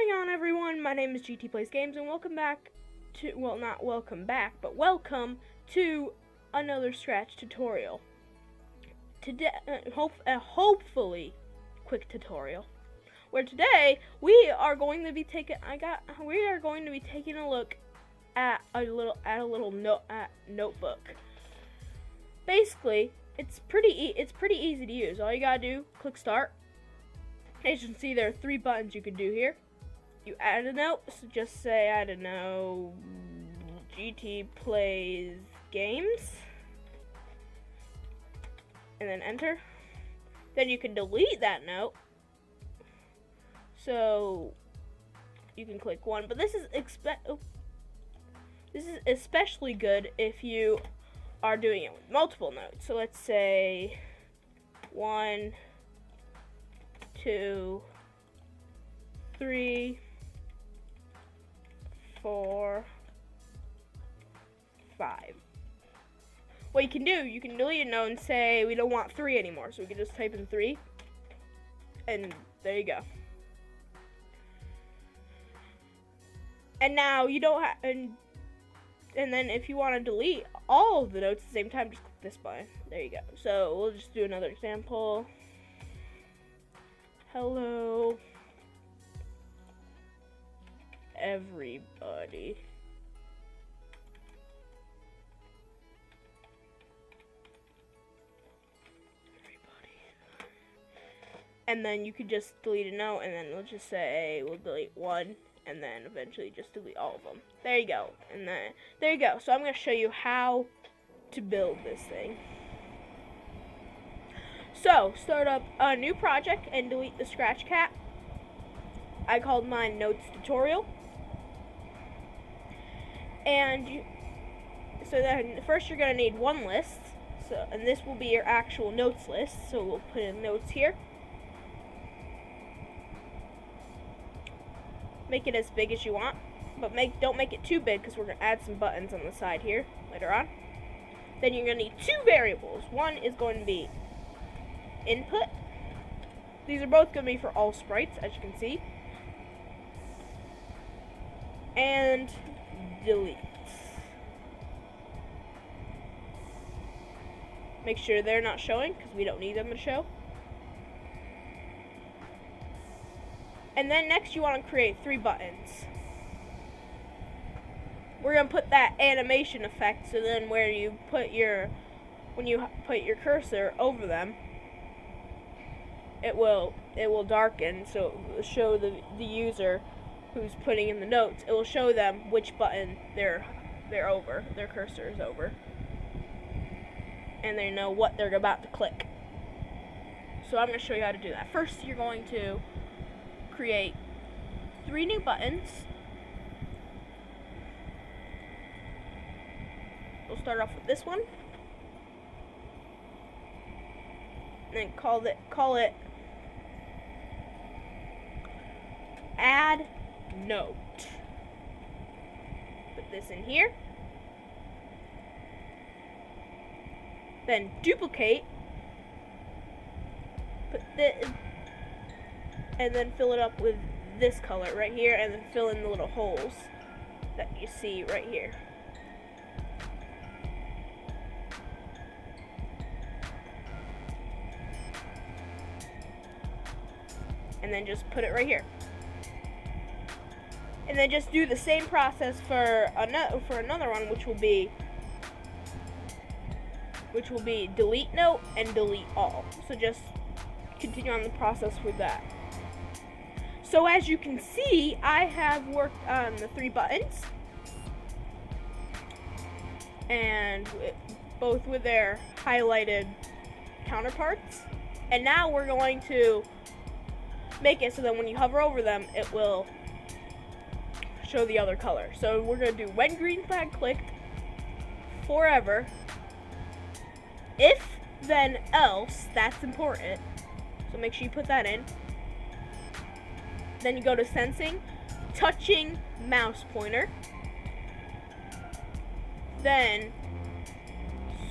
going on, everyone? My name is GT Plays Games, and welcome back to, well, not welcome back, but welcome to another Scratch tutorial. Today, hopefully, quick tutorial, where today we are going to be taking a look at a little notebook. Basically, it's pretty easy to use. All you gotta do, click start. As you can see, there are 3 buttons you can do here. You add a note, so just say, I don't know, GT Plays Games, and then enter. Then you can delete that note, so you can click 1, but this is especially good if you are doing it with multiple notes. So let's say 1, 2, 3, 4, 5. What you can do, you can delete a note and say we don't want 3 anymore, so we can just type in 3, and there you go. And now you don't have, and then if you want to delete all of the notes at the same time, just click this button. There you go. So we'll just do another example. Hello, everybody. And then you could just delete a note, and then we'll just say we'll delete 1, and then eventually just delete all of them. There you go. And then there you go. So I'm going to show you how to build this thing. So, start up a new project and delete the Scratch Cat. I called mine Notes Tutorial. And so then first you're going to need one list. So, and this will be your actual notes list. So we'll put in notes here. Make it as big as you want, but don't make it too big because we're going to add some buttons on the side here later on. Then you're going to need 2 variables. One is going to be input. These are both going to be for all sprites, as you can see. And delete. Make sure they're not showing because we don't need them to show. And then next you want to create 3 buttons. We're going to put that animation effect, so then where you put when you put your cursor over them, it will darken, so it will show the user who's putting in the notes, it will show them which button they're over, their cursor is over, and they know what they're about to click. So I'm going to show you how to do that. First, you're going to create 3 new buttons. We'll start off with this one, and then call it add note. Put this in here. Then duplicate. Put this, and then fill it up with this color right here, and then fill in the little holes that you see right here. And then just put it right here. And then just do the same process for another one, which will be delete note and delete all. So just continue on the process with that. So as you can see, I have worked on the 3 buttons, and both with their highlighted counterparts. And now we're going to make it so that when you hover over them, it will show the other color. So we're going to do when green flag clicked, forever, if then else, that's important, so make sure you put that in. Then you go to sensing, touching mouse pointer, then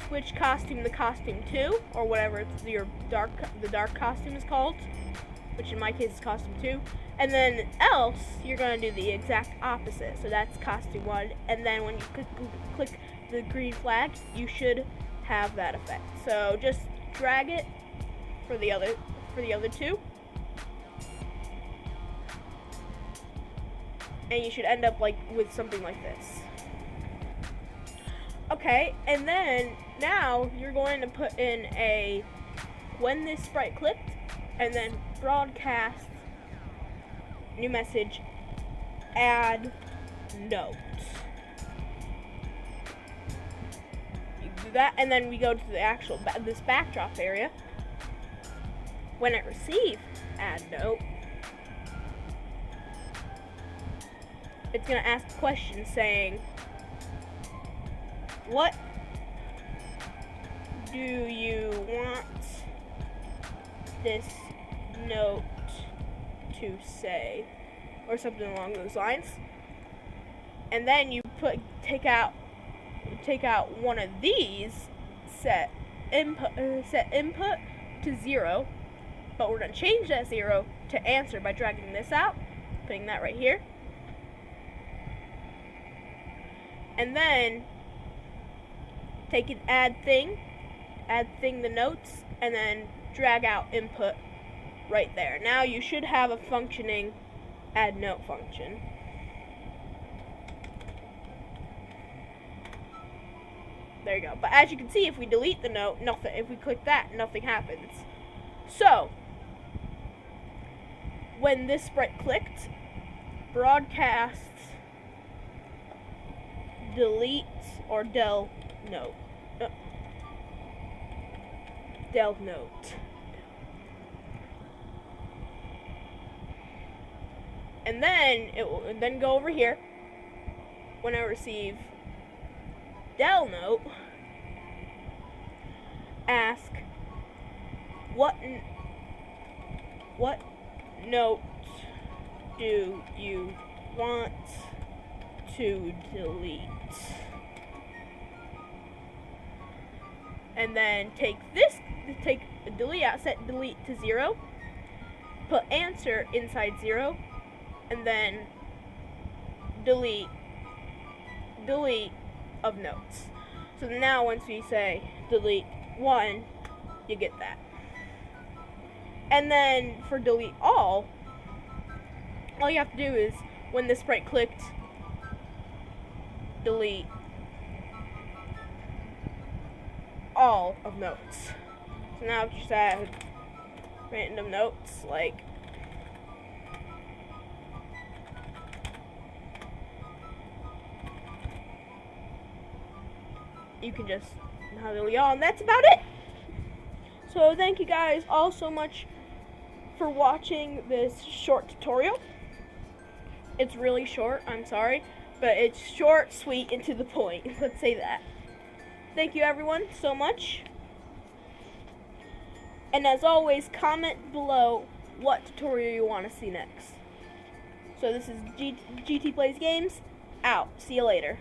switch costume to costume 2, or whatever the dark costume is called, which in my case is costume 2, And then else, you're going to do the exact opposite. So that's costume 1. And then when you click the green flag, you should have that effect. So just drag it for the other 2. And you should end up like with something like this. Okay, and then now you're going to put in a when this sprite clicked, and then broadcast new message, add note. You do that, and then we go to the actual this backdrop area. When it receives add note, it's going to ask a question saying, what do you want this note to say? Or something along those lines. And then you take out one of these, set input to 0, but we're going to change that 0 to answer by dragging this out, putting that right here. And then take an add thing the notes, and then drag out input right there. Now you should have a functioning add note function. There you go. But as you can see, if we delete the note, nothing. If we click that, nothing happens. So when this sprite clicked, broadcast delete or del note. Del note. And then it will then go over here. When I receive del note, ask what note do you want to delete? And then take delete out, set delete to 0, put answer inside 0, and then delete of notes. So now once we say delete 1, you get that. And then for delete all you have to do is, when the sprite clicked, delete all of notes. So now just add random notes, like you can just delete all, and that's about it. So thank you guys all so much for watching this short tutorial. It's really short, I'm sorry, but it's short, sweet, and to the point. Let's say that. Thank you everyone so much. And as always, comment below what tutorial you want to see next. So this is GT Plays Games, out. See you later.